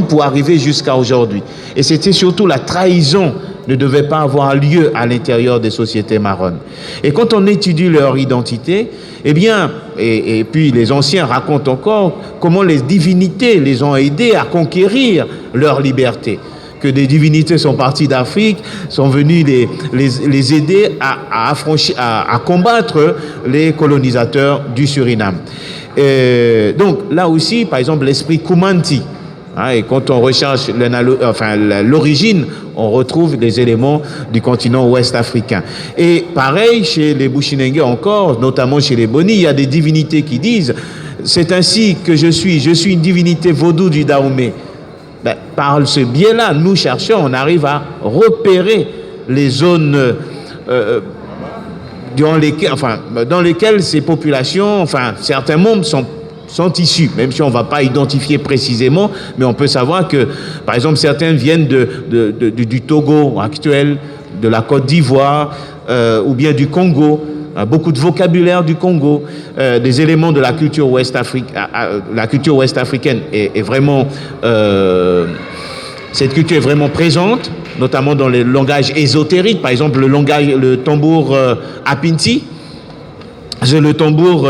pour arriver jusqu'à aujourd'hui. Et c'était surtout la trahison ne devait pas avoir lieu à l'intérieur des sociétés marronnes. Et quand on étudie leur identité, eh bien, et puis les anciens racontent encore comment les divinités les ont aidés à conquérir leur liberté. Que des divinités sont parties d'Afrique, sont venues les aider à combattre les colonisateurs du Suriname. Donc là aussi, par exemple, l'esprit Kumanti, et quand on recherche l'origine, on retrouve des éléments du continent ouest africain. Et pareil, chez les Bushinengue encore, notamment chez les Boni, il y a des divinités qui disent « C'est ainsi que je suis une divinité vaudou du Dahomey ». Ben, par ce biais-là, nous cherchons, on arrive à repérer les zones dans lesquelles ces populations, certains membres sont issus, même si on ne va pas identifier précisément, mais on peut savoir que, par exemple, certains viennent du Togo actuel, de la Côte d'Ivoire, ou bien du Congo, beaucoup de vocabulaire du Congo, des éléments de la culture ouest-africaine est vraiment... cette culture est vraiment présente, notamment dans les langages ésotériques, par exemple le tambour Apinti, c'est le tambour...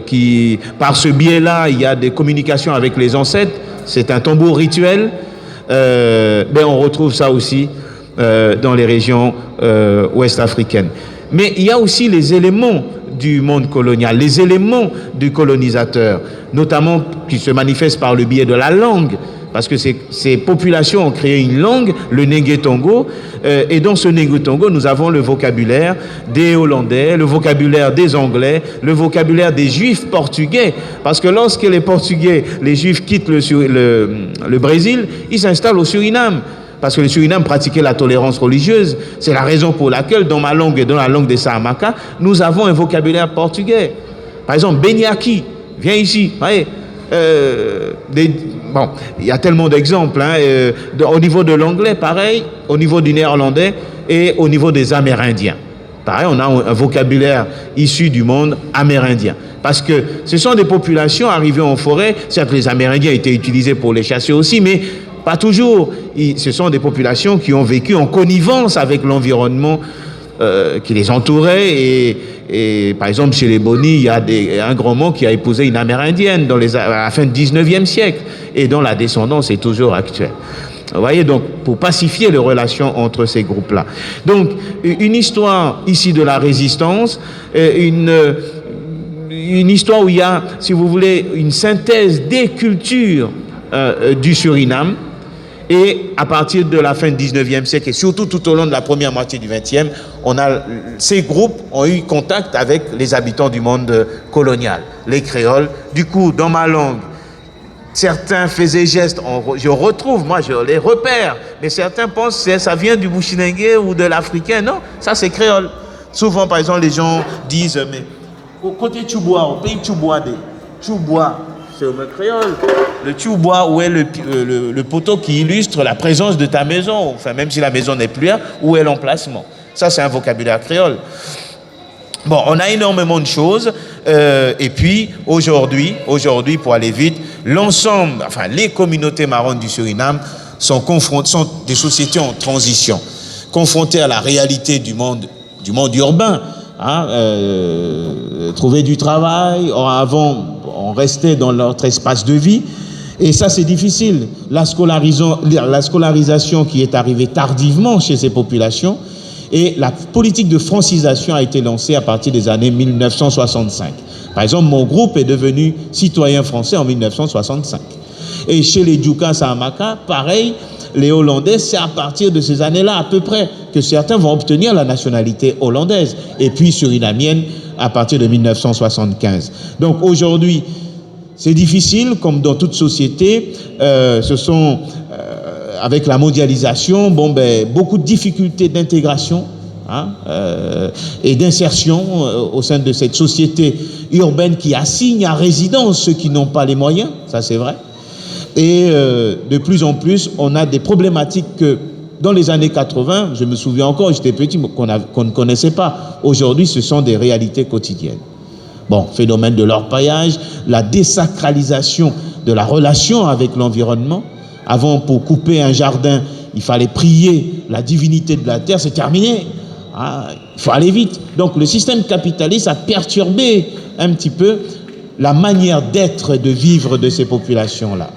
qui, par ce biais-là, il y a des communications avec les ancêtres. C'est un tambour rituel. Mais on retrouve ça aussi dans les régions ouest-africaines. Mais il y a aussi les éléments du monde colonial, les éléments du colonisateur, notamment qui se manifestent par le biais de la langue. Parce que ces populations ont créé une langue, le Nengue-Tongo, et dans ce Nengue-Tongo, nous avons le vocabulaire des Hollandais, le vocabulaire des Anglais, le vocabulaire des Juifs portugais. Parce que lorsque les Portugais, les Juifs quittent le Brésil, ils s'installent au Suriname. Parce que le Suriname pratiquait la tolérance religieuse. C'est la raison pour laquelle, dans ma langue et dans la langue des Sahamaka, nous avons un vocabulaire portugais. Par exemple, Beniaki, viens ici, voyez. Bon, il y a tellement d'exemples. Au niveau de l'anglais, pareil, au niveau du néerlandais et au niveau des Amérindiens. Pareil, on a un vocabulaire issu du monde amérindien. Parce que ce sont des populations arrivées en forêt. Certes, les Amérindiens étaient utilisés pour les chasser aussi, mais pas toujours. Ce sont des populations qui ont vécu en connivence avec l'environnement qui les entourait. Et par exemple, chez les Boni, il y a un grand mot qui a épousé une Amérindienne à la fin du 19e siècle et dont la descendance est toujours actuelle. Vous voyez, donc, pour pacifier les relations entre ces groupes-là. Donc, une histoire ici de la résistance, une histoire où il y a, si vous voulez, une synthèse des cultures du Suriname. Et à partir de la fin du 19e siècle, et surtout tout au long de la première moitié du 20e, ces groupes ont eu contact avec les habitants du monde colonial, les créoles. Du coup, dans ma langue, certains faisaient gestes, je les repère, mais certains pensent que ça vient du Bushinengue ou de l'Africain. Non, ça c'est créole. Souvent, par exemple, les gens disent, mais au côté Tchoubois, au pays Tchoubois, c'est le créole. Le Tchoubois, où est le poteau qui illustre la présence de ta maison, enfin même si la maison n'est plus là, où est l'emplacement. Ça, c'est un vocabulaire créole. Bon, on a énormément de choses. Et puis, aujourd'hui, pour aller vite, les communautés marronnes du Suriname sont des sociétés en transition, confrontées à la réalité du monde urbain. Trouver du travail. Avant, on restait dans notre espace de vie. Et ça, c'est difficile. La scolarisation qui est arrivée tardivement chez ces populations et la politique de francisation a été lancée à partir des années 1965. Par exemple, mon groupe est devenu citoyen français en 1965. Et chez les Djuka Sahamaka, pareil, les Hollandais, c'est à partir de ces années-là à peu près que certains vont obtenir la nationalité hollandaise et puis surinamienne à partir de 1975. Donc aujourd'hui, c'est difficile, comme dans toute société, avec la mondialisation, beaucoup de difficultés d'intégration et d'insertion au sein de cette société urbaine qui assigne à résidence ceux qui n'ont pas les moyens, ça c'est vrai. Et de plus en plus, on a des problématiques que dans les années 80, je me souviens encore, j'étais petit, qu'on ne connaissait pas. Aujourd'hui, ce sont des réalités quotidiennes. Bon, phénomène de l'orpaillage, la désacralisation de la relation avec l'environnement. Avant, pour couper un jardin, il fallait prier la divinité de la terre, c'est terminé. Ah, il faut aller vite. Donc le système capitaliste a perturbé un petit peu la manière d'être, de vivre de ces populations-là.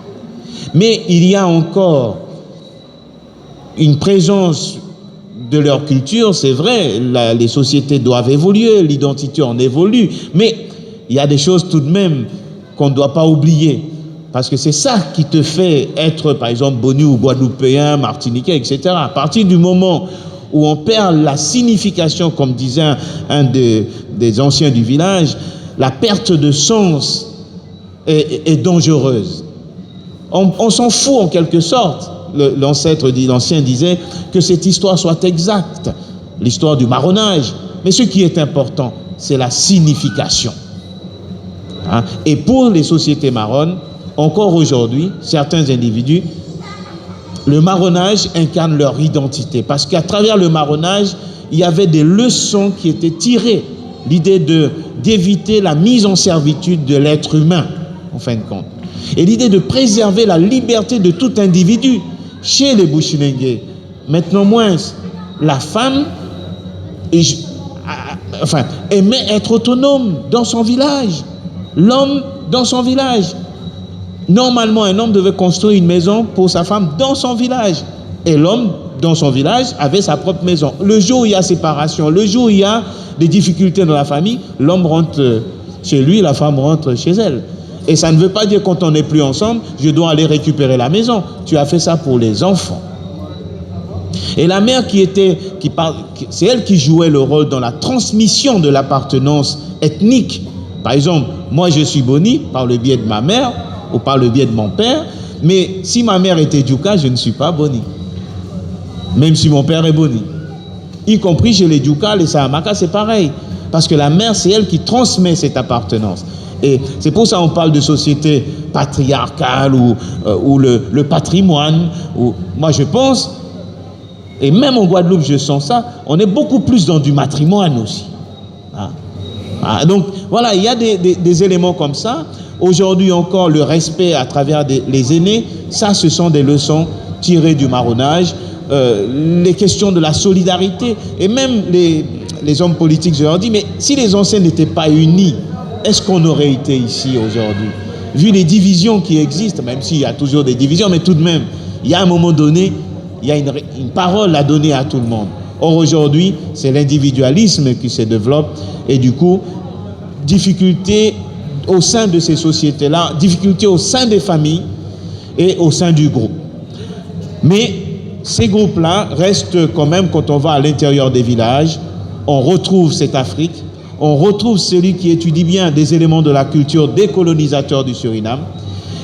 Mais il y a encore une présence de leur culture, c'est vrai, les sociétés doivent évoluer, l'identité en évolue, mais il y a des choses tout de même qu'on ne doit pas oublier, parce que c'est ça qui te fait être, par exemple, Boni ou Guadeloupéen, Martiniquais, etc. À partir du moment où on perd la signification, comme disait un des anciens du village, la perte de sens est dangereuse. On s'en fout en quelque sorte. L'ancien disait que cette histoire soit exacte, l'histoire du marronnage. Mais ce qui est important, c'est la signification. Hein? Et pour les sociétés marronnes, encore aujourd'hui, certains individus, le marronnage incarne leur identité. Parce qu'à travers le marronnage, il y avait des leçons qui étaient tirées. L'idée d'éviter la mise en servitude de l'être humain, en fin de compte. Et l'idée de préserver la liberté de tout individu. Chez les Bushinengue, maintenant moins, la femme aimait être autonome dans son village. L'homme dans son village. Normalement, un homme devait construire une maison pour sa femme dans son village. Et l'homme, dans son village, avait sa propre maison. Le jour où il y a séparation, le jour où il y a des difficultés dans la famille, l'homme rentre chez lui, la femme rentre chez elle. Et ça ne veut pas dire quand on n'est plus ensemble, je dois aller récupérer la maison. Tu as fait ça pour les enfants. Et la mère c'est elle qui jouait le rôle dans la transmission de l'appartenance ethnique. Par exemple, moi je suis Boni par le biais de ma mère ou par le biais de mon père, mais si ma mère était Djouka, je ne suis pas Boni. Même si mon père est Boni. Y compris chez les Djouka, les Sahamaka, c'est pareil. Parce que la mère, c'est elle qui transmet cette appartenance. Et c'est pour ça qu'on parle de société patriarcale ou le patrimoine. Moi, je pense, et même en Guadeloupe, je sens ça, on est beaucoup plus dans du matrimoine aussi. Donc, voilà, il y a des éléments comme ça. Aujourd'hui encore, le respect à travers les aînés, ça, ce sont des leçons tirées du marronnage. Les questions de la solidarité, et même les hommes politiques, je leur dis, mais si les anciens n'étaient pas unis, est-ce qu'on aurait été ici aujourd'hui? Vu les divisions qui existent, même s'il y a toujours des divisions, mais tout de même, il y a un moment donné, il y a une parole à donner à tout le monde. Or aujourd'hui, c'est l'individualisme qui se développe et du coup, difficulté au sein de ces sociétés-là, difficulté au sein des familles et au sein du groupe. Mais ces groupes-là restent quand même, quand on va à l'intérieur des villages, on retrouve cette Afrique, on retrouve celui qui étudie bien des éléments de la culture des colonisateurs du Suriname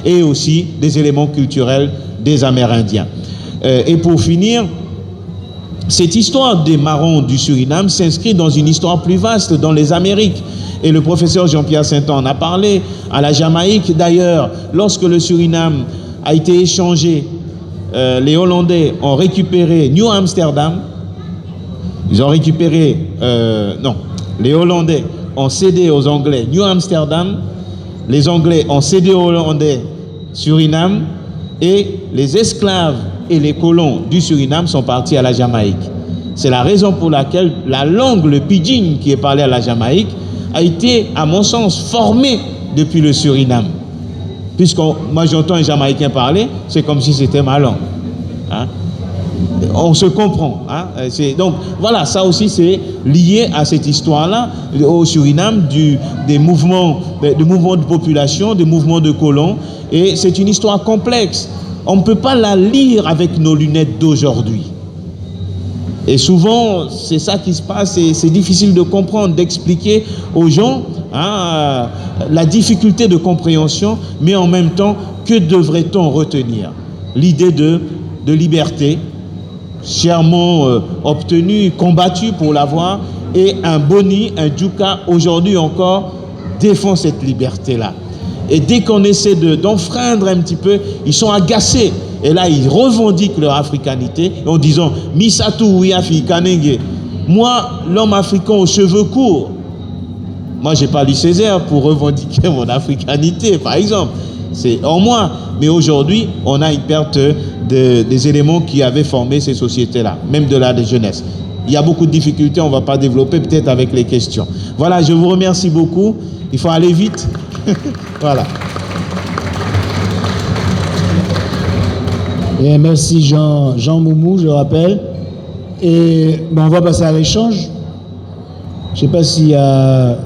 et aussi des éléments culturels des Amérindiens. Et pour finir, cette histoire des Marrons du Suriname s'inscrit dans une histoire plus vaste dans les Amériques. Et le professeur Jean-Pierre Sainton en a parlé. À la Jamaïque, d'ailleurs, lorsque le Suriname a été échangé, les Hollandais ont récupéré New Amsterdam. Ils ont récupéré... les Hollandais ont cédé aux Anglais New Amsterdam. Les Anglais ont cédé aux Hollandais Suriname. Et les esclaves et les colons du Suriname sont partis à la Jamaïque. C'est la raison pour laquelle la langue, le pidgin qui est parlé à la Jamaïque, a été, à mon sens, formée depuis le Suriname. Puisque moi j'entends un Jamaïcain parler, c'est comme si c'était ma langue. Hein? On se comprend. Hein? Donc voilà, ça aussi c'est lié à cette histoire-là, au Suriname, des mouvements de population, des mouvements de colons. Et c'est une histoire complexe. On ne peut pas la lire avec nos lunettes d'aujourd'hui. Et souvent, c'est ça qui se passe et c'est difficile de comprendre, d'expliquer aux gens la difficulté de compréhension, mais en même temps, que devrait-on retenir? L'idée de liberté, chèrement obtenue, combattue pour l'avoir, et un Boni, un Djouka, aujourd'hui encore, défend cette liberté-là. Et dès qu'on essaie d'enfreindre un petit peu, ils sont agacés. Et là, ils revendiquent leur africanité en disant « Misatu Ouyafi Kanenge ». Moi, l'homme africain aux cheveux courts, moi, j'ai pas lu Césaire pour revendiquer mon africanité, par exemple. C'est en moins. Mais aujourd'hui, on a une perte des éléments qui avaient formé ces sociétés-là, même de la jeunesse. Il y a beaucoup de difficultés, on ne va pas développer peut-être avec les questions. Voilà, je vous remercie beaucoup. Il faut aller vite. Voilà. Et merci Jean Moumou, je rappelle. Et on va passer à l'échange. Je ne sais pas s'il y a...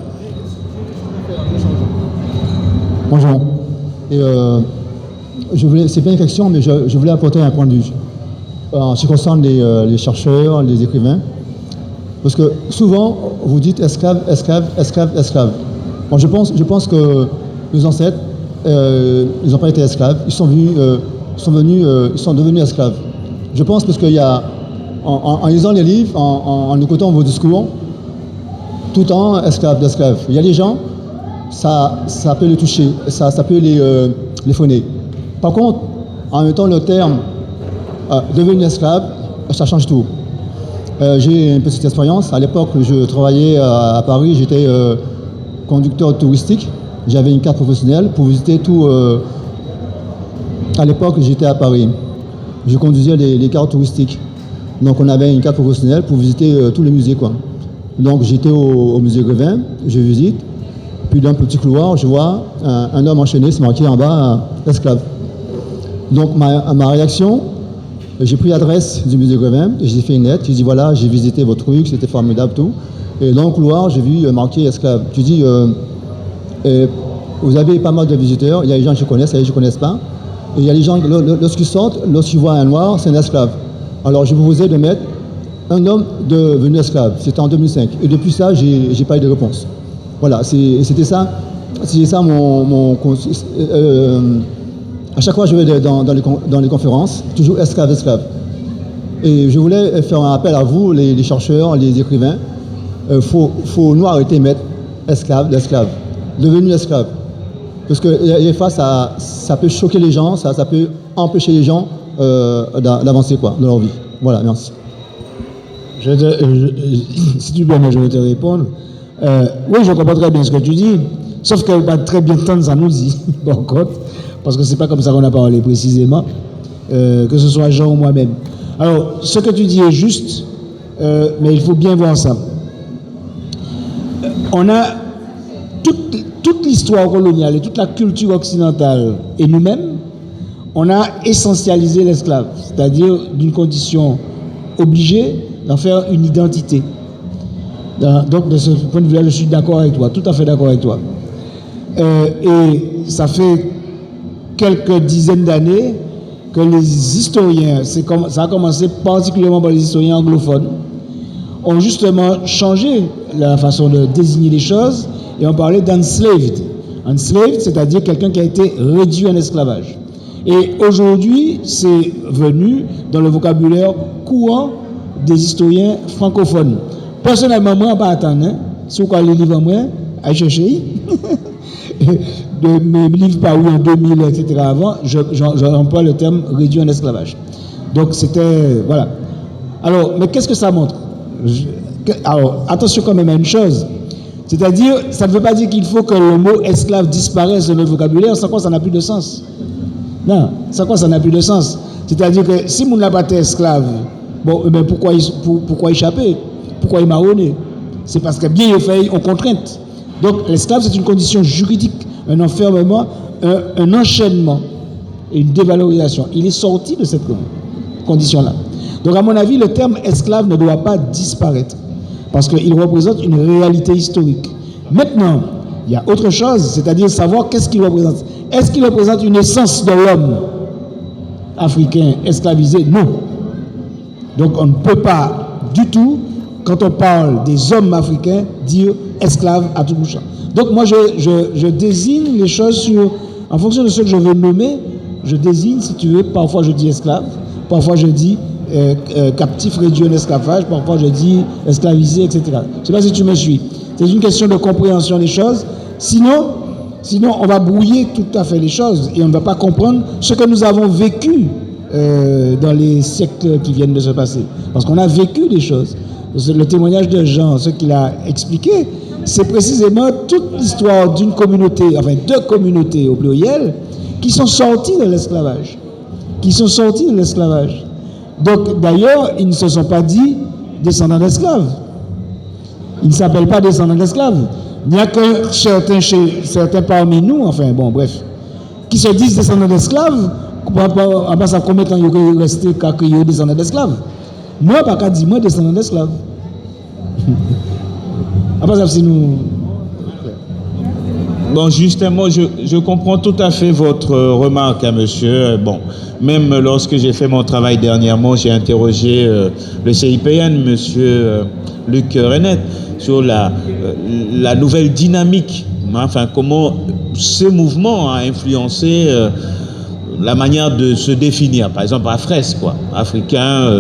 Bonjour. Et c'est pas une question, mais je voulais apporter un point de vue en ce qui concerne les chercheurs, les écrivains. Parce que souvent, vous dites esclave, esclave, esclave, esclave. Bon, je pense que nos ancêtres, ils n'ont pas été esclaves, ils sont devenus esclaves. Je pense parce qu'il y a, en lisant les livres, en écoutant vos discours, tout le temps esclave, esclave. Il y a des gens, ça peut les toucher, ça peut les freiner. Par contre, en mettant le terme devenir esclave, ça change tout. J'ai une petite expérience. À l'époque, je travaillais à Paris, j'étais conducteur touristique. J'avais une carte professionnelle pour visiter tout. À l'époque, j'étais à Paris. Je conduisais les cartes touristiques. Donc, on avait une carte professionnelle pour visiter tous les musées, quoi. Donc, j'étais au musée Grévin, je visite. Puis, dans un petit couloir, je vois un homme enchaîné, c'est marqué en bas, esclave. Donc, ma réaction, j'ai pris l'adresse du musée Grévin, j'ai fait une lettre, j'ai dit voilà, j'ai visité votre truc, c'était formidable, tout. Et dans le couloir, j'ai vu marqué esclave. Je dis, vous avez pas mal de visiteurs, il y a des gens qui connaissent, il y a des gens qui ne connaissent pas. Et il y a des gens, lorsqu'ils sortent, lorsqu'ils voient un noir, c'est un esclave. Alors je vous proposais de mettre un homme devenu esclave. C'était en 2005. Et depuis ça, j'ai pas eu de réponse. Voilà, c'était ça mon à chaque fois je vais dans les conférences, toujours esclave, esclave. Et je voulais faire un appel à vous, les chercheurs, les écrivains. Faut nous arrêter de mettre esclave, l'esclave, devenu esclave. Parce que des fois, ça peut choquer les gens, ça peut empêcher les gens d'avancer quoi, dans leur vie. Voilà, merci. Si tu permets, je vais te répondre. Oui, je comprends très bien ce que tu dis, sauf qu'elle va très bien tendre ça nous dit, par contre, parce que c'est pas comme ça qu'on a parlé précisément, que ce soit Jean ou moi-même. Alors, ce que tu dis est juste, mais il faut bien voir ça. On a toute l'histoire coloniale et toute la culture occidentale et nous-mêmes, on a essentialisé l'esclave, c'est-à-dire d'une condition obligée d'en faire une identité. Donc, de ce point de vue-là, je suis d'accord avec toi, tout à fait d'accord avec toi. Et ça fait quelques dizaines d'années que les historiens, ça a commencé particulièrement par les historiens anglophones, ont justement changé la façon de désigner les choses et on parlait d'enslaved. Enslaved, c'est-à-dire quelqu'un qui a été réduit en esclavage. Et aujourd'hui, c'est venu dans le vocabulaire courant des historiens francophones. Personnellement, moi, je ne vais pas attendre. Hein. Si vous avez les livres, moi, à chercher. De mes livres parus en 2000, etc. avant, j'emploie le terme réduit en esclavage. Donc, c'était... Voilà. Alors, mais qu'est-ce que ça montre? Alors, attention quand même à une chose. C'est-à-dire, ça ne veut pas dire qu'il faut que le mot esclave disparaisse de notre vocabulaire, sans quoi ça n'a plus de sens. Non, sans quoi ça n'a plus de sens. C'est-à-dire que si on n'a pas été esclave, bon, mais pourquoi échapper? Pourquoi il marronner? C'est parce que bien il fait en contrainte. Donc l'esclave, c'est une condition juridique, un enfermement, un enchaînement et une dévalorisation. Il est sorti de cette condition-là. Donc à mon avis, le terme esclave ne doit pas disparaître parce qu'il représente une réalité historique. Maintenant, il y a autre chose, c'est-à-dire savoir qu'est-ce qu'il représente. Est-ce qu'il représente une essence de l'homme africain esclavisé? Non. Donc on ne peut pas du tout, quand on parle des hommes africains, dire esclaves à tout bout. Donc moi je désigne les choses en fonction de ce que je veux nommer, je désigne, si tu veux, parfois je dis esclave, parfois je dis captif réduit en esclavage, parfois je dis esclavisé, etc. Je ne sais pas si tu me suis. C'est une question de compréhension des choses. Sinon, on va brouiller tout à fait les choses et on ne va pas comprendre ce que nous avons vécu dans les siècles qui viennent de se passer. Parce qu'on a vécu des choses. Le témoignage de Jean, ce qu'il a expliqué, c'est précisément toute l'histoire d'une communauté, enfin deux communautés au pluriel, qui sont sortis de l'esclavage. Donc, d'ailleurs, ils ne se sont pas dit descendants d'esclaves. Ils ne s'appellent pas descendants d'esclaves. Il n'y a que certains parmi nous, enfin, bon, bref, qui se disent descendants d'esclaves, après ça, combien de temps ils sont restés qu'à descendants d'esclaves? Moi, pas qu'à dire, moi, descendants d'esclaves. Après ça, si nous... Bon, justement, je comprends tout à fait votre remarque, hein, monsieur. Bon, même lorsque j'ai fait mon travail dernièrement, j'ai interrogé le CIPN, monsieur Luc Renet, sur la nouvelle dynamique, enfin, comment ce mouvement a influencé la manière de se définir. Par exemple, Afres, quoi, africain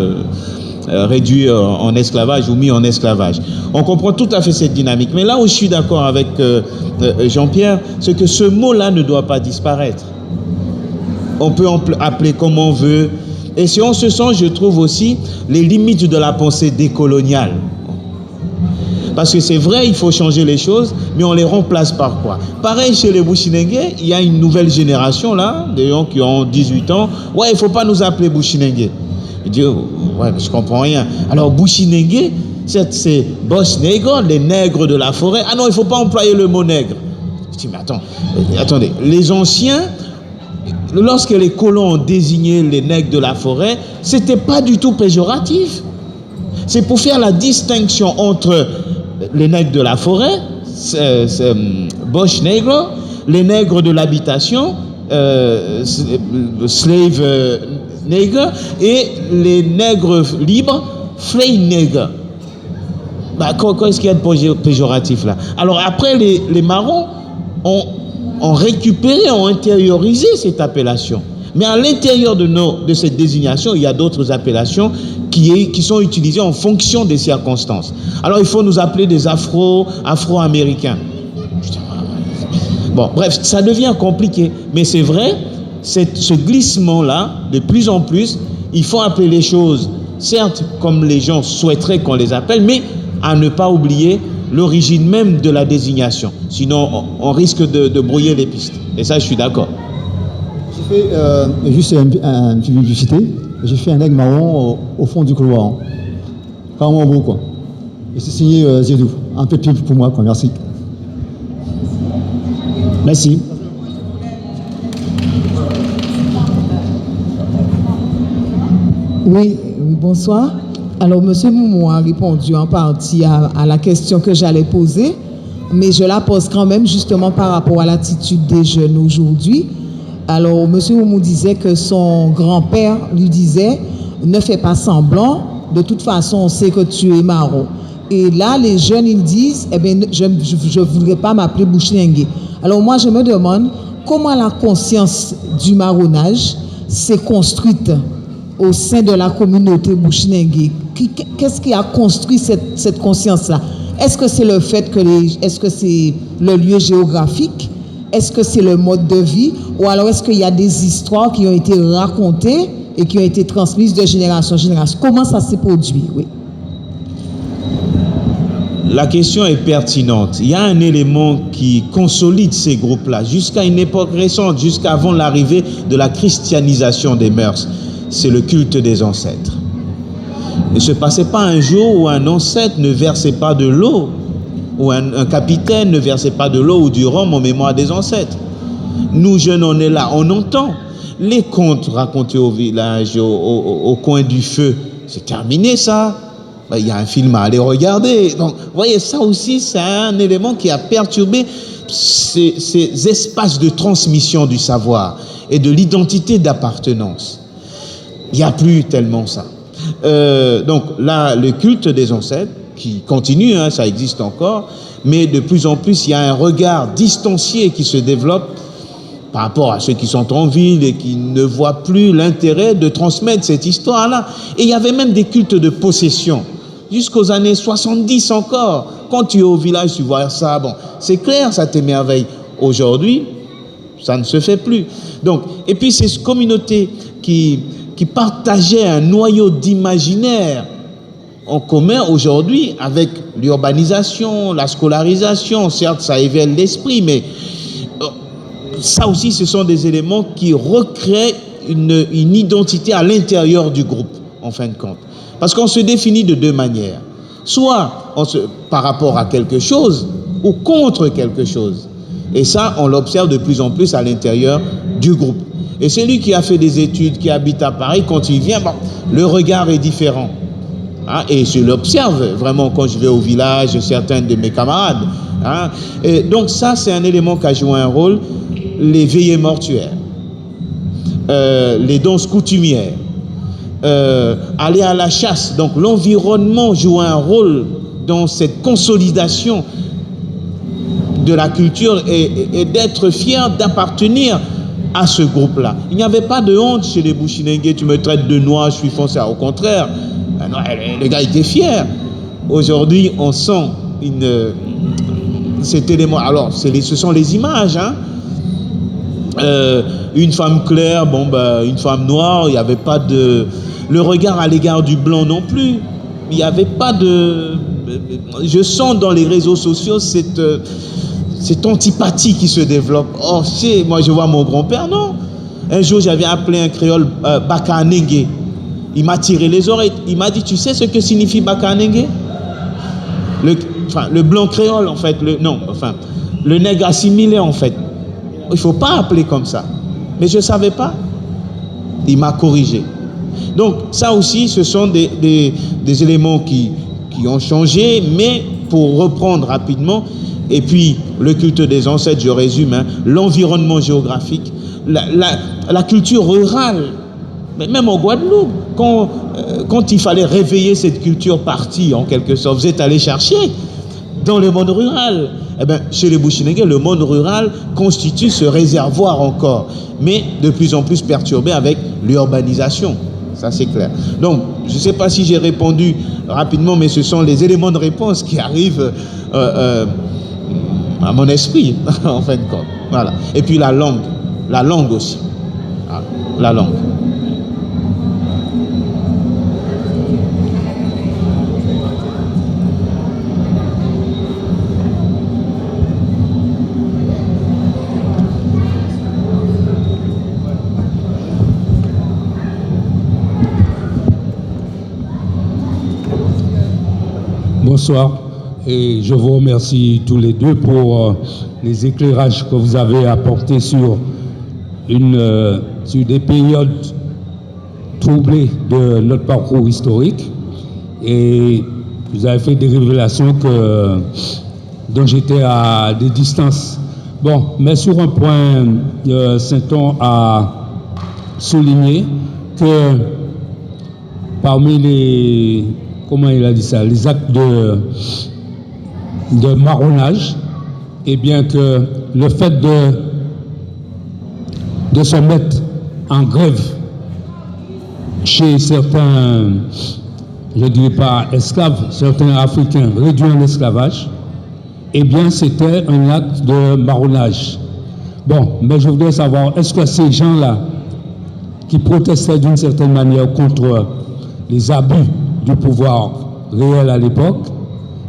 réduit en esclavage ou mis en esclavage. On comprend tout à fait cette dynamique. Mais là où je suis d'accord avec Jean-Pierre, c'est que ce mot-là ne doit pas disparaître. On peut appeler comme on veut. Et si on se sent, je trouve aussi les limites de la pensée décoloniale. Parce que c'est vrai, il faut changer les choses, mais on les remplace par quoi? Pareil chez les Bushinengue, il y a une nouvelle génération là, des gens qui ont 18 ans. Ouais, il ne faut pas nous appeler Bushinengue. Je dis, ouais, je comprends rien. Alors, Bushinengue, c'est Boss Negro, les nègres de la forêt. Ah non, il ne faut pas employer le mot nègre. Je dis, mais attendez, les anciens, lorsque les colons ont désigné les nègres de la forêt, ce n'était pas du tout péjoratif. C'est pour faire la distinction entre les nègres de la forêt, Boss Negro, les nègres de l'habitation, slave nègres, et les nègres libres, slave nègres. Bah, qu'est-ce qu'il y a de péjoratif là? Alors après, les marrons ont récupéré, ont intériorisé cette appellation. Mais à l'intérieur de cette désignation, il y a d'autres appellations qui sont utilisées en fonction des circonstances. Alors il faut nous appeler des Afro-Américains. Bon, bref, ça devient compliqué. Mais c'est vrai, ce glissement-là, de plus en plus, il faut appeler les choses, certes, comme les gens souhaiteraient qu'on les appelle, mais à ne pas oublier l'origine même de la désignation. Sinon, on risque de brouiller les pistes. Et ça, je suis d'accord. J'ai fait juste une petite publicité. J'ai fait un aigle marron au fond du couloir. Vraiment beau, quoi. Et c'est signé Zédou. Un peu de pub pour moi, quoi. Merci. Merci. Oui, bonsoir. Alors, M. Moumou a répondu en partie à la question que j'allais poser, mais je la pose quand même justement par rapport à l'attitude des jeunes aujourd'hui. Alors, M. Moumou disait que son grand-père lui disait « Ne fais pas semblant, de toute façon, on sait que tu es maro ». Et là, les jeunes, ils disent « Eh bien, je ne voudrais pas m'appeler Bushinengue ». Alors, moi, je me demande comment la conscience du marronnage s'est construite au sein de la communauté Bushinengue. Qu'est-ce qui a construit cette conscience-là? Est-ce que c'est le fait que est-ce que c'est le lieu géographique? Est-ce que c'est le mode de vie? Ou alors est-ce qu'il y a des histoires qui ont été racontées et qui ont été transmises de génération en génération? Comment ça s'est produit? Oui. La question est pertinente. Il y a un élément qui consolide ces groupes-là jusqu'à une époque récente, jusqu'avant l'arrivée de la christianisation des mœurs. C'est le culte des ancêtres. Il ne se passait pas un jour où un ancêtre ne versait pas de l'eau, ou un capitaine ne versait pas de l'eau ou du rhum en mémoire des ancêtres. Nous, jeunes, on est là, on entend les contes racontés au village, au coin du feu. C'est terminé, ça. Il y a un film à aller regarder. Donc, vous voyez, ça aussi, c'est un élément qui a perturbé ces espaces de transmission du savoir et de l'identité d'appartenance. Il n'y a plus tellement ça. Donc là, le culte des ancêtres, qui continue, hein, ça existe encore, mais de plus en plus, il y a un regard distancié qui se développe par rapport à ceux qui sont en ville et qui ne voient plus l'intérêt de transmettre cette histoire-là. Et il y avait même des cultes de possession, jusqu'aux années 70 encore. Quand tu es au village, tu vois ça, bon, c'est clair, ça t'émerveille. Aujourd'hui, ça ne se fait plus. Donc, et puis ces communautés qui partageaient un noyau d'imaginaire en commun aujourd'hui avec l'urbanisation, la scolarisation, certes ça éveille l'esprit, mais ça aussi, ce sont des éléments qui recréent une identité à l'intérieur du groupe, en fin de compte. Parce qu'on se définit de deux manières. Soit par rapport à quelque chose ou contre quelque chose. Et ça, on l'observe de plus en plus à l'intérieur du groupe. Et celui qui a fait des études, qui habite à Paris, quand il vient, bon, le regard est différent. Hein, et je l'observe vraiment quand je vais au village, certains de mes camarades. Hein. Et donc ça, c'est un élément qui a joué un rôle. Les veillées mortuaires, les danses coutumières, aller à la chasse. Donc l'environnement joue un rôle dans cette consolidation de la culture et d'être fier d'appartenir à ce groupe-là. Il n'y avait pas de honte chez les Bushinengue, tu me traites de noir, je suis foncé. Au contraire, les gars étaient fiers. Aujourd'hui, on sent cet élément. Alors, ce sont les images, hein. Une femme claire, une femme noire, il n'y avait pas de... Le regard à l'égard du blanc non plus. Il n'y avait pas de... Je sens dans les réseaux sociaux cette antipathie qui se développe. Oh, moi je vois mon grand-père, non. Un jour, j'avais appelé un créole Bakanenge. Il m'a tiré les oreilles. Il m'a dit, tu sais ce que signifie Bakanenge? Le blanc créole, en fait. Le nègre assimilé, en fait. Il ne faut pas appeler comme ça. Mais je ne savais pas. Il m'a corrigé. Donc, ça aussi, ce sont des éléments qui ont changé, mais pour reprendre rapidement, et puis le culte des ancêtres, je résume, hein, l'environnement géographique, la culture rurale, mais même en Guadeloupe, quand il fallait réveiller cette culture partie, en quelque sorte, vous êtes allé chercher dans le monde rural. Eh bien, chez les Bushinengue, le monde rural constitue ce réservoir encore, mais de plus en plus perturbé avec l'urbanisation. Ça, c'est clair. Donc, je ne sais pas si j'ai répondu rapidement, mais ce sont les éléments de réponse qui arrivent à mon esprit, en fin de compte. Voilà. Et puis la langue aussi. Ah, la langue. Bonsoir et je vous remercie tous les deux pour les éclairages que vous avez apportés sur des périodes troublées de notre parcours historique et vous avez fait des révélations dont j'étais à des distances. Bon, mais sur un point, Saint-On a souligné que parmi les... Comment il a dit ça? Les actes de marronnage, et bien que le fait de se mettre en grève chez certains, je ne dirais pas esclaves, certains Africains réduits en esclavage, eh bien c'était un acte de marronnage. Bon, mais je voudrais savoir, est-ce que ces gens-là qui protestaient d'une certaine manière contre les abus du pouvoir réel à l'époque,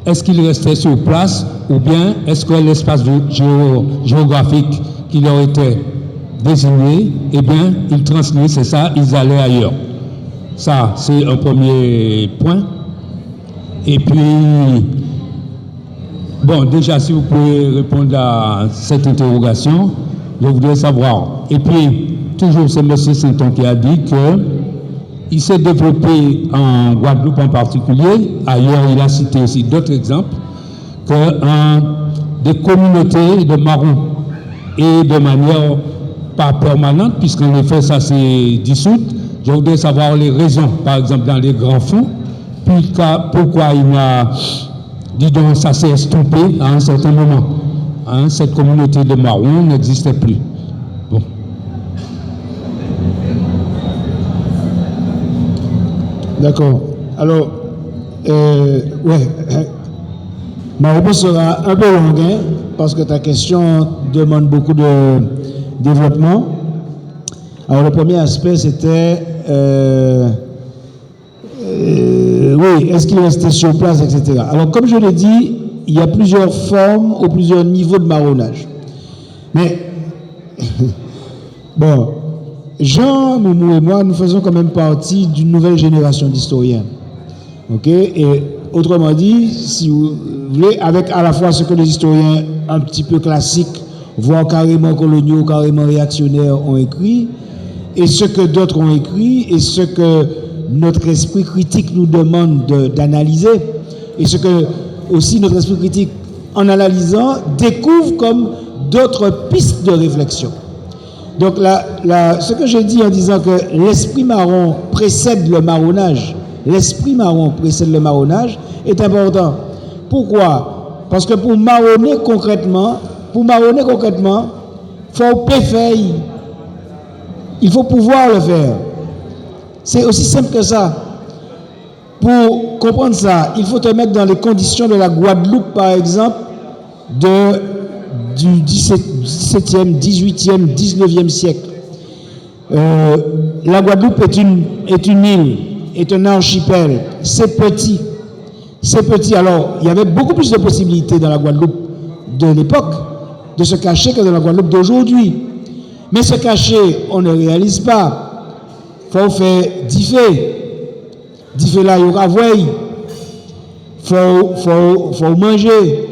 est-ce qu'ils restaient sur place ou bien est-ce que l'espace géographique qui leur était désigné, eh bien, ils transmissaient, c'est ça, ils allaient ailleurs. Ça, c'est un premier point. Et puis, bon, déjà, si vous pouvez répondre à cette interrogation, je voudrais savoir. Et puis, toujours, c'est M. Saint-On qui a dit que il s'est développé en Guadeloupe en particulier, ailleurs il a cité aussi d'autres exemples, que des communautés de marrons et de manière pas permanente, puisqu'en effet ça s'est dissout. Je voudrais savoir les raisons, par exemple dans les grands fonds, puis pourquoi disons, ça s'est estompé à un certain moment. Hein, cette communauté de marrons n'existait plus. Bon. D'accord. Alors, ma réponse sera un peu longue, hein, parce que ta question demande beaucoup de développement. Alors, le premier aspect, c'était, oui, est-ce qu'il restait sur place, etc. Alors, comme je l'ai dit, il y a plusieurs formes ou plusieurs niveaux de marronnage. Mais Bon, Jean, Moumou et moi, nous faisons quand même partie d'une nouvelle génération d'historiens. Ok? Et autrement dit, si vous voulez, avec à la fois ce que les historiens un petit peu classiques, voire carrément coloniaux, carrément réactionnaires ont écrit, et ce que d'autres ont écrit, et ce que notre esprit critique nous demande d'analyser, et ce que aussi notre esprit critique, en analysant, découvre comme d'autres pistes de réflexion. Donc ce que je dis en disant que l'esprit marron précède le marronnage, l'esprit marron précède le marronnage est important. Pourquoi? Parce que pour marronner concrètement, faut faire. Il faut pouvoir le faire. C'est aussi simple que ça. Pour comprendre ça, il faut te mettre dans les conditions de la Guadeloupe, par exemple, du 17e, 18e, 19e siècle. La Guadeloupe est une île, est un archipel. C'est petit. Alors, il y avait beaucoup plus de possibilités dans la Guadeloupe de l'époque de se cacher que dans la Guadeloupe d'aujourd'hui. Mais se cacher, on ne réalise pas. Il faut faire diffé. Diffé là, il y aura voie. Faut manger.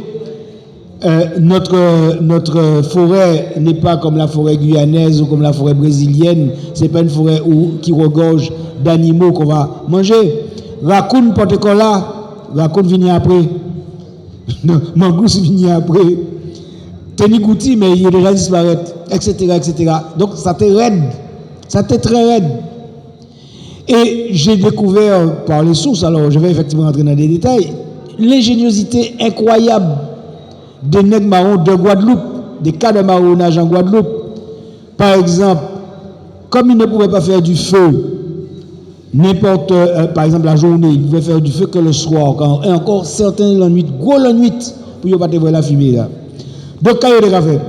Notre forêt n'est pas comme la forêt guyanaise ou comme la forêt brésilienne. C'est pas une forêt qui regorge d'animaux qu'on va manger. Raccoon porte-cola, raccoon vient après. Mangousse vient après. Tenigouti, mais il est déjà disparu, etc., etc. Donc ça t'est raide. Ça t'est très raide. Et j'ai découvert par les sources, alors je vais effectivement rentrer dans les détails, l'ingéniosité incroyable des nègres marrons de Guadeloupe, des cas de marronnage en Guadeloupe. Par exemple, comme ils ne pouvaient pas faire du feu, par exemple la journée, ils pouvaient faire du feu que le soir, et encore certains la nuit, gros la nuit, pour ne pas te voir la fumée là. Donc, quand ils avaient fait,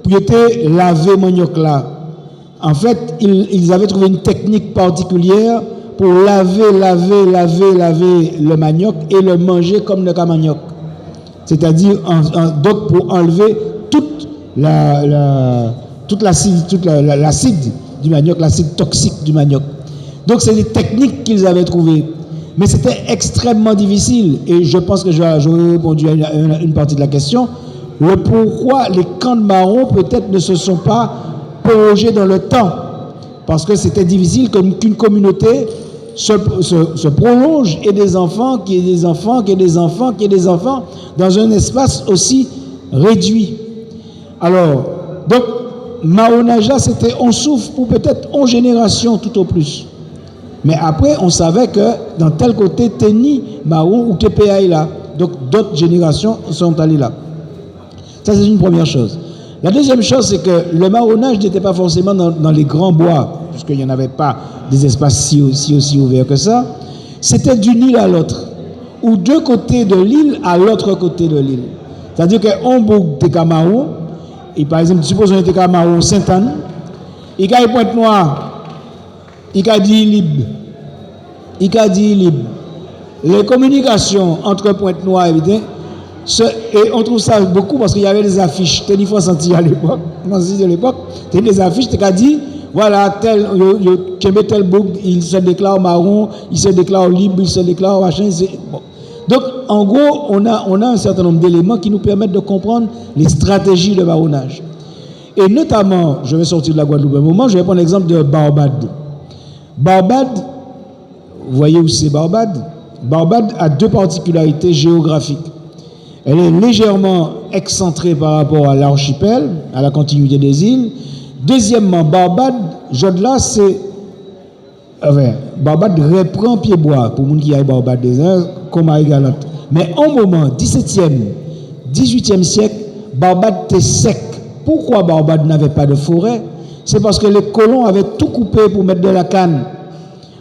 pour laver manioc là, en fait, ils avaient trouvé une technique particulière pour laver le manioc et le manger comme le manioc. C'est-à-dire, donc pour enlever toute l'acide du manioc, l'acide toxique du manioc. Donc, c'est des techniques qu'ils avaient trouvées. Mais c'était extrêmement difficile. Et je pense que j'aurais répondu à une partie de la question. Le pourquoi les camps de marrons peut-être ne se sont pas prolongés dans le temps. Parce que c'était difficile qu'une communauté se prolonge et des enfants, qui est des enfants, qui est des enfants, qui est des enfants, dans un espace aussi réduit. Alors, donc, marronnage, c'était on souffre pour peut-être 11 générations tout au plus. Mais après, on savait que dans tel côté, t'es ni marron ou TPA est là. Donc, d'autres générations sont allées là. Ça, c'est une première chose. La deuxième chose, c'est que le marronnage n'était pas forcément dans les grands bois, puisqu'il n'y en avait pas des espaces si aussi ouverts que ça. C'était d'une île à l'autre, ou d'un côté de l'île à l'autre côté de l'île. C'est-à-dire qu'on bouge des Camarons, et par exemple, supposons des Camarons Sainte-Anne, il y a Pointe-Noire, il y a dit libre. Les communications entre Pointe-Noire et et on trouve ça beaucoup parce qu'il y avait des affiches. T'es une fois senti à l'époque, t'as des affiches, t'as dit, voilà, tel bouc, il se déclare marron, il se déclare libre, il se déclare machin. Bon. Donc, en gros, on a un certain nombre d'éléments qui nous permettent de comprendre les stratégies de marronnage. Et notamment, je vais sortir de la Guadeloupe un moment, je vais prendre l'exemple de Barbade. Barbade, vous voyez où c'est Barbade? Barbade a deux particularités géographiques. Elle est légèrement excentrée par rapport à l'archipel, à la continuité des îles. Deuxièmement, Barbade, Jodla, c'est... Barbade reprend Pied-Bois, pour les gens qui aillent Barbade des heures, comme à Galante. Mais en moment, 17e, 18e siècle, Barbade était sec. Pourquoi Barbade n'avait pas de forêt? C'est parce que les colons avaient tout coupé pour mettre de la canne.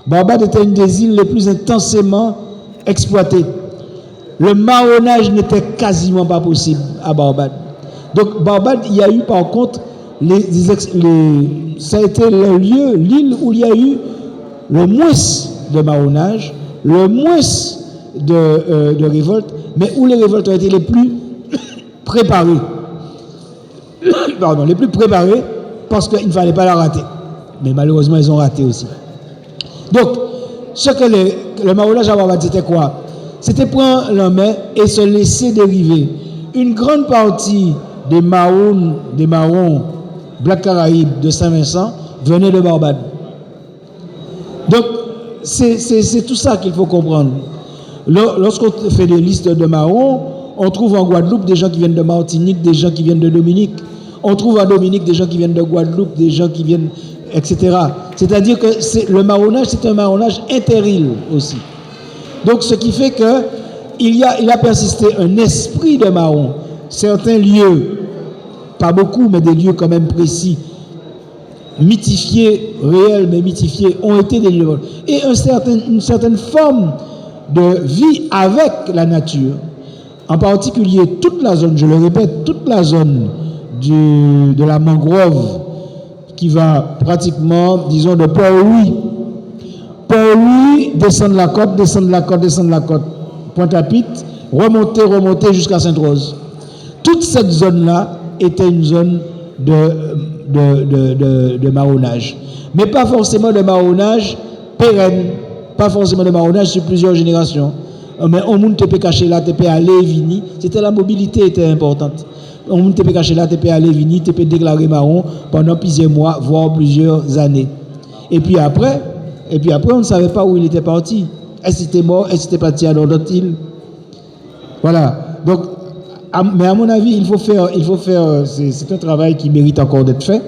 Barbade était une des îles les plus intensément exploitées. Le marronnage n'était quasiment pas possible à Barbade. Donc, Barbade, il y a eu par contre, ça a été le lieu, l'île où il y a eu le moins de marronnage, le moins de révoltes, mais où les révoltes ont été les plus préparées. Pardon, les plus préparées parce qu'il ne fallait pas la rater. Mais malheureusement, ils ont raté aussi. Donc, ce que le marronnage à Barbade, c'était quoi? C'était prendre la main et se laisser dériver. Une grande partie des marrons Black Caraïbes de Saint-Vincent venaient de Barbade. Donc, c'est tout ça qu'il faut comprendre. Lorsqu'on fait des listes de marrons, on trouve en Guadeloupe des gens qui viennent de Martinique, des gens qui viennent de Dominique. On trouve en Dominique des gens qui viennent de Guadeloupe, des gens qui viennent, etc. C'est-à-dire que le marronnage, c'est un marronnage interile aussi. Donc, ce qui fait que il a persisté un esprit de marron. Certains lieux, pas beaucoup, mais des lieux quand même précis, mythifiés, réels mais mythifiés, ont été des lieux. Et une certaine forme de vie avec la nature. En particulier, toute la zone, je le répète, toute la zone de la mangrove qui va pratiquement, disons, de Port-Louis. Port-Louis, descendre la côte, Pointe-à-Pitre, remonter jusqu'à Sainte-Rose. Toute cette zone-là était une zone de marronnage. Mais pas forcément de marronnage pérenne, pas forcément de marronnage sur plusieurs générations. Mais on monde te peut cacher là, te peut aller vini. C'était la mobilité était importante. On monde te peut cacher là, te peut aller vini, te peut déclarer marron pendant plusieurs mois, voire plusieurs années. Et puis après, on ne savait pas où il était parti. Est-ce qu'il était mort? Est-ce qu'il était parti à d'autres îles? Voilà. Donc, mais à mon avis, il faut faire. C'est un travail qui mérite encore d'être fait,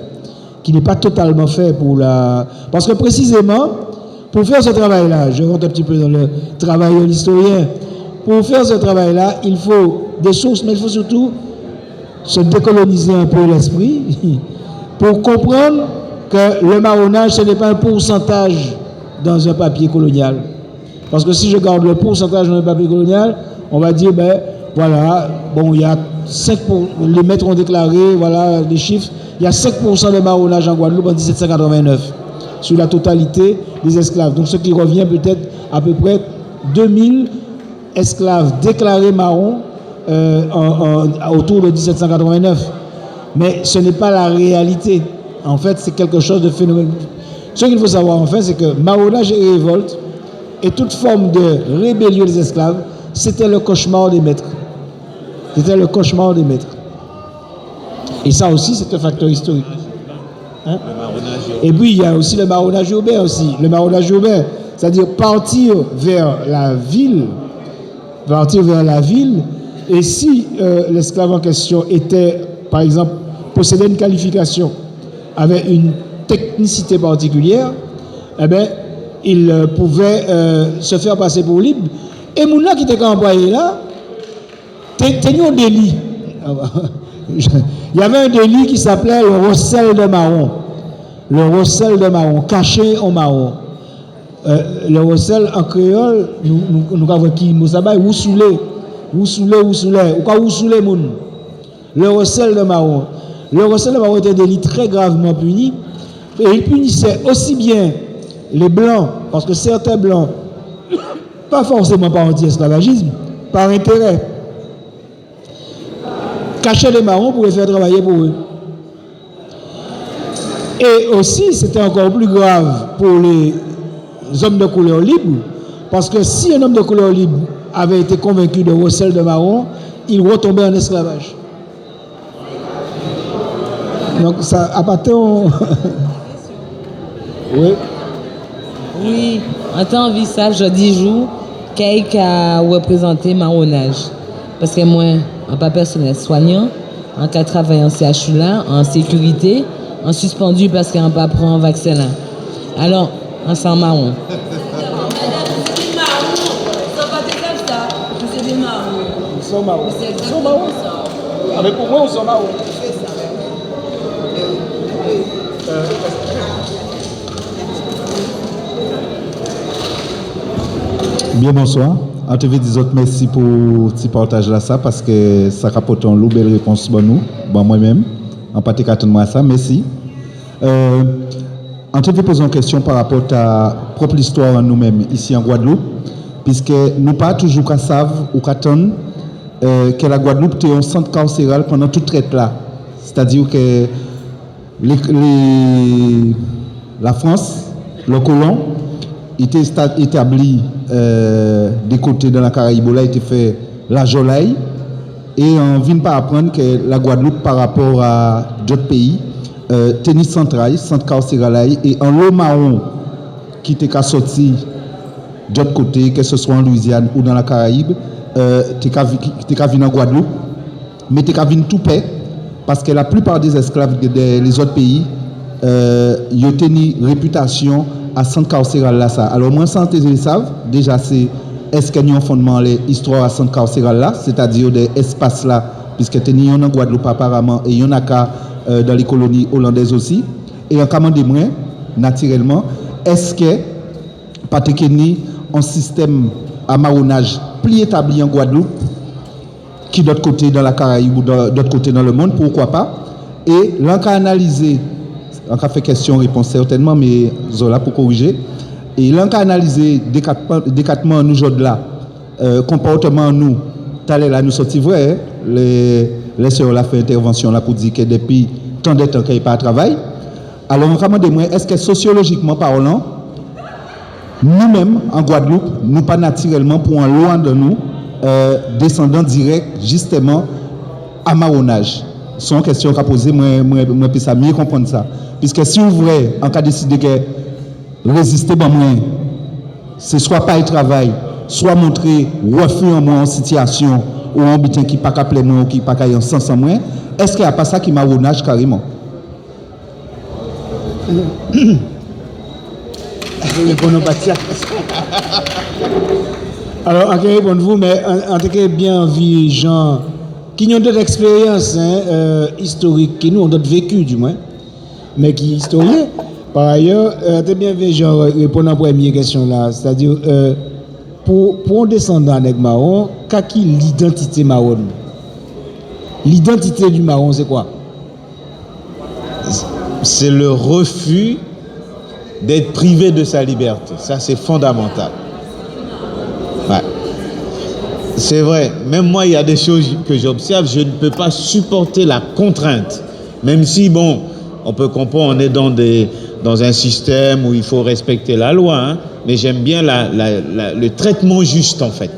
qui n'est pas totalement fait pour la. Parce que précisément, pour faire ce travail-là, je rentre un petit peu dans le travail de l'historien. Pour faire ce travail-là, il faut des sources, mais il faut surtout se décoloniser un peu l'esprit pour comprendre que le marronnage, ce n'est pas un pourcentage dans un papier colonial. Parce que si je garde le pourcentage dans un papier colonial, on va dire, ben voilà, bon, il y a 5%, les maîtres ont déclaré, voilà, les chiffres, il y a 5% de marronnage en Guadeloupe en 1789, sur la totalité des esclaves. Donc ce qui revient peut-être à peu près 2000 esclaves déclarés marrons autour de 1789. Mais ce n'est pas la réalité. En fait, c'est quelque chose de phénoménal. Ce qu'il faut savoir, en fait, c'est que marronnage et révolte et toute forme de rébellion des esclaves, c'était le cauchemar des maîtres. C'était le cauchemar des maîtres. Et ça aussi, c'est un facteur historique. Hein? Et puis, il y a aussi le marronnage urbain aussi. Le marronnage urbain, c'est-à-dire partir vers la ville, et si l'esclave en question était, par exemple, possédait une qualification, avait une technicité particulière, eh bien, il pouvait se faire passer pour libre. Et Mouna qui était employé là, tenait un délit. Il y avait un délit qui s'appelait le recel de marron. Le recel de marron, caché en marron. Le recel en créole, nous avons qui nous savons, ou soulé, ou quoi ou soulé moun. Le recel de marron. Le recel de marron était un délit très gravement puni. Et il punissait aussi bien les blancs, parce que certains blancs, pas forcément par anti-esclavagisme, par intérêt, cachaient les marrons pour les faire travailler pour eux. Et aussi, c'était encore plus grave pour les hommes de couleur libre, parce que si un homme de couleur libre avait été convaincu de recel de marron, il retombait en esclavage. Donc, ça, à partir oui. Oui, en tant que je dis jour, qui a représenté marronnage. Parce que moi, en pas personnel soignant, en cas de travail en CHU là, en sécurité, en suspendu parce qu'on pas prendre un vaccin là. Alors, on s'en marron. Ils sont marrons. Avec pour moi, on s'en marron. Bien, bonsoir. En te dis autres merci pour ce partage là ça parce que ça rapporte une belle réponse pour nous, bon moi-même, en particulier moi ça, merci. En te poser une question par rapport à propre histoire nous-mêmes ici en Guadeloupe, puisque nous pas toujours qu'à savent ou qu'attendre que la Guadeloupe était un centre carcéral pendant toute traite là, c'est-à-dire que la France, le colon, était établi des côtés dans la Caraïbe, là, était fait la Jolaï. Et on vient pas apprendre que la Guadeloupe, par rapport à d'autres pays, tennis central, centre carcéral, et en l'eau marron qui était sorti d'autre côté, que ce soit en Louisiane ou dans la Caraïbe, t'es qu'à venir en Guadeloupe, mais t'es qu'à venir tout paix, parce que la plupart des esclaves des autres pays, ils ont une réputation à centre carcéral là ça. Alors moi, sans les savent, déjà c'est est-ce qu'il y a un fondement les histoires à centre carcéral là, c'est-à-dire des espaces là, puisque il y en a en Guadeloupe apparemment et il y en a qu'à dans les colonies hollandaises aussi. Et en commande moi, naturellement, est-ce que pas un système à marronnage plus établi en Guadeloupe qui d'autre côté dans la Caraïbe ou d'autre côté dans le monde, pourquoi pas? Et l'on a analysé, on a fait question-réponse certainement, mais Zola pour corriger. Et l'on a analysé décatement nous aujourd'hui là, comportement nous, tel là nous sorti vrai, les sœurs ont fait intervention là pour dire que depuis tant de temps qu'il n'y a pas de travail. Alors on a demandé, est-ce que sociologiquement parlant, nous-mêmes en Guadeloupe, nous pas naturellement pour un loin de nous, descendants directs justement à marronnage. C'est une question qu'a posée, moi puis ça mieux comprendre ça. Puisque si vous voulez, en cas de décider que résister, c'est soit pas le travail, soit montrer refus en moi en situation ou en bitin qui pas qu'à pleinement ou qui pas qu'à y en sens en moins, est-ce qu'il n'y a pas ça qui marronnage carrément? Alors, en quelque vous, mais en tout cas, bien vu, gens qui ont d'autres expériences historiques, qui nous ont d'autres vécu du moins, mais qui historiens. Par ailleurs, tu bien vu, genre, répondre à la première question là, c'est-à-dire, pour un descendant nègre marron, qu'est-ce qui l'identité marron? L'identité du marron, c'est quoi? C'est le refus d'être privé de sa liberté. Ça, c'est fondamental. Ouais. C'est vrai. Même moi, il y a des choses que j'observe. Je ne peux pas supporter la contrainte. Même si, bon, on peut comprendre, on est dans un système où il faut respecter la loi. Hein, mais j'aime bien le traitement juste, en fait.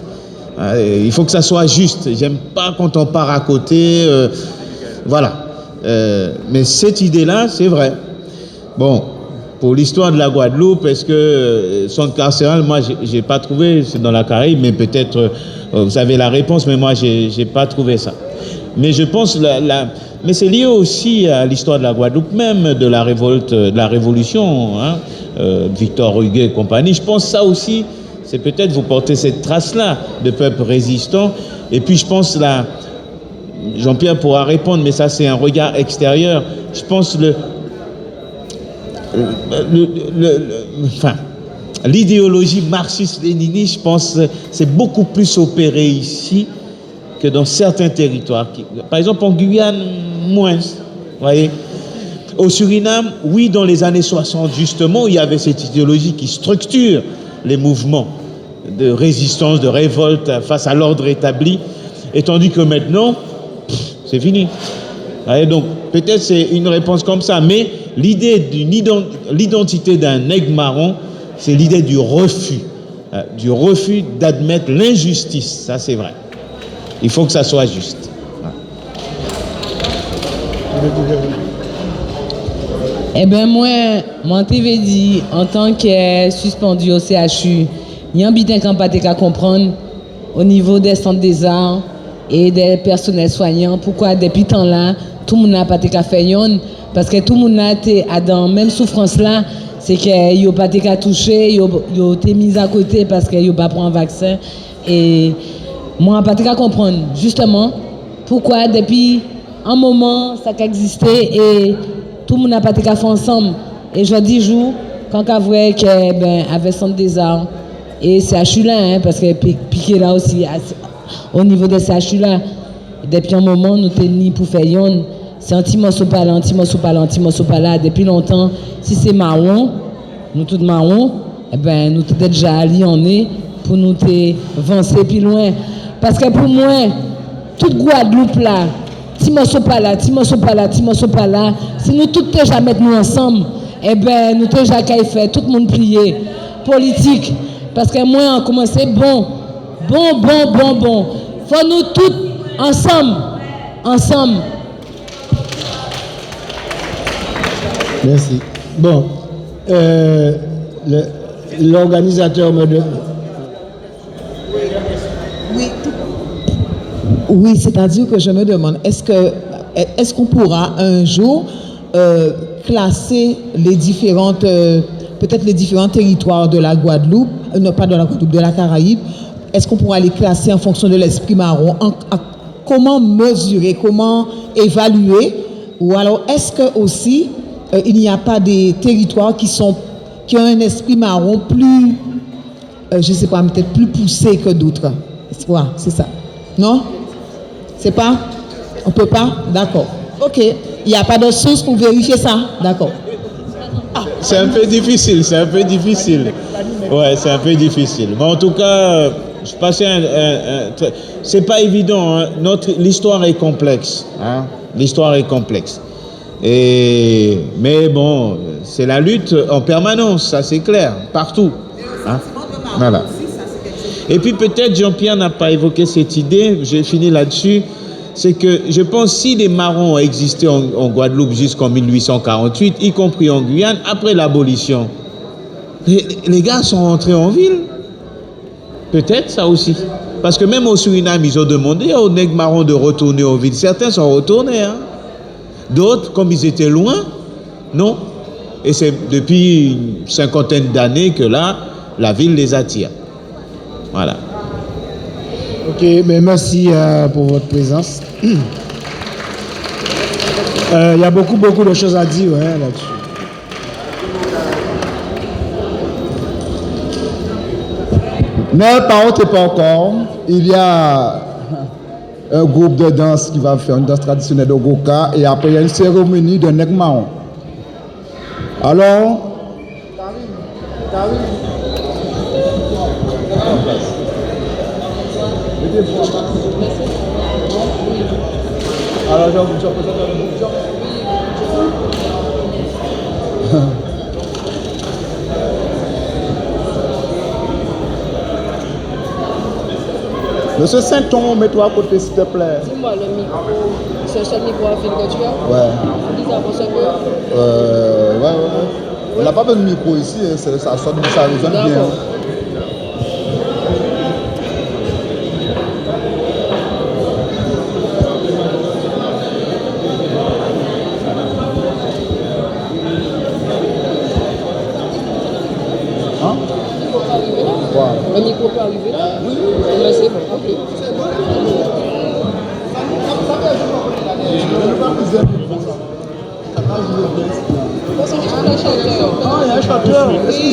Il faut que ça soit juste. J'aime pas quand on part à côté. Voilà. Mais cette idée-là, c'est vrai. Bon, pour l'histoire de la Guadeloupe, est-ce que centre carcéral, moi, j'ai pas trouvé, c'est dans la Caraïbe, mais peut-être vous avez la réponse, mais moi, j'ai pas trouvé ça. Mais je pense, mais c'est lié aussi à l'histoire de la Guadeloupe même, de la révolte, de la révolution, hein, Victor Hugo et compagnie. Je pense ça aussi, c'est peut-être vous portez cette trace-là de peuple résistant. Et puis je pense là, Jean-Pierre pourra répondre, mais ça c'est un regard extérieur. Je pense enfin, l'idéologie marxiste-léniniste, je pense, c'est beaucoup plus opéré ici que dans certains territoires. Par exemple, en Guyane, moins. Vous voyez. Au Suriname, oui, dans les années 60, justement, il y avait cette idéologie qui structure les mouvements de résistance, de révolte face à l'ordre établi. Et tandis que maintenant, c'est fini. Vous voyez, donc, peut-être c'est une réponse comme ça, mais l'idée l'identité d'un nègre marron, c'est l'idée du refus d'admettre l'injustice. Ça, c'est vrai. Il faut que ça soit juste. Eh bien, moi, t'avais dit, en tant que suspendu au CHU, il y a un bitin qu'on pas qu'à comprendre au niveau des centres des arts et des personnels soignants, pourquoi depuis temps là, tout le monde n'a pas qu'à faire yon, parce que tout le monde a été dans même souffrance là, c'est qu'il n'y a pas qu'à toucher, il y a été mis à côté parce qu'il n'y a pas pris un vaccin. Et moi, je ne peux pas comprendre justement pourquoi depuis un moment ça a existé et tout le monde n'a pas été fait ensemble. Et je dis jour, quand on voit que avec Centre des Arts et CHU là, hein, parce que piqué là aussi au niveau des CHU là, depuis un moment nous tenons pour faire yon, c'est anti-morceau pas là, depuis longtemps. Si c'est marron, nous tous marron, nous sommes déjà alliés pour nous avancer plus loin. Parce que pour moi, toute Guadeloupe là, Ti morceau pas là, ti morceau pas là, ti morceau pas là. Si nous tous déjà mettre nous ensemble, eh ben nous déjà qu'à faire tout le monde plier politique parce que moi on commencé bon. Faut nous tous ensemble. Merci. Bon, l'organisateur me donne. Oui, c'est-à-dire que je me demande, est-ce qu'on pourra un jour classer les différentes, peut-être les différents territoires de la Guadeloupe, non pas de la Guadeloupe, de la Caraïbe, est-ce qu'on pourra les classer en fonction de l'esprit marron? Comment mesurer, comment évaluer? Ou alors est-ce que aussi il n'y a pas des territoires qui ont un esprit marron plus, je sais pas, peut-être plus poussé que d'autres? C'est ça. Non? C'est pas? On peut pas? D'accord. Ok. Il n'y a pas de source pour vérifier ça? D'accord. C'est un peu difficile. Ouais, c'est un peu difficile. Mais en tout cas, je passais c'est pas évident. Hein. L'histoire est complexe. Hein. L'histoire est complexe. Mais bon, c'est la lutte en permanence, ça c'est clair, partout. Hein. Voilà. Et puis peut-être Jean-Pierre n'a pas évoqué cette idée, j'ai fini là-dessus, c'est que je pense si les marrons ont existé en Guadeloupe jusqu'en 1848, y compris en Guyane, après l'abolition, les gars sont rentrés en ville. Peut-être ça aussi. Parce que même au Suriname, ils ont demandé aux nègres marrons de retourner en ville. Certains sont retournés. Hein. D'autres, comme ils étaient loin, non. Et c'est depuis une cinquantaine d'années que là, la ville les attire. Voilà. Ok, mais merci pour votre présence. Il y a beaucoup de choses à dire là-dessus. Mais par contre, pas encore. Il y a un groupe de danse qui va faire une danse traditionnelle de Goka et après il y a une cérémonie de nègre marron. Alors, Monsieur Saint-Ton, mets-toi à côté s'il te plaît. Dis-moi le micro. C'est le seul micro à fil que tu as? Ouais. Dis ça pour ça que. Ouais. On n'a pas besoin de micro ici, hein, ça sonne, ça résonne bien. D'accord. Hein? Le micro peut arriver là? Oui. Mais c'est bon, ok. Ah, il y a un chanteur.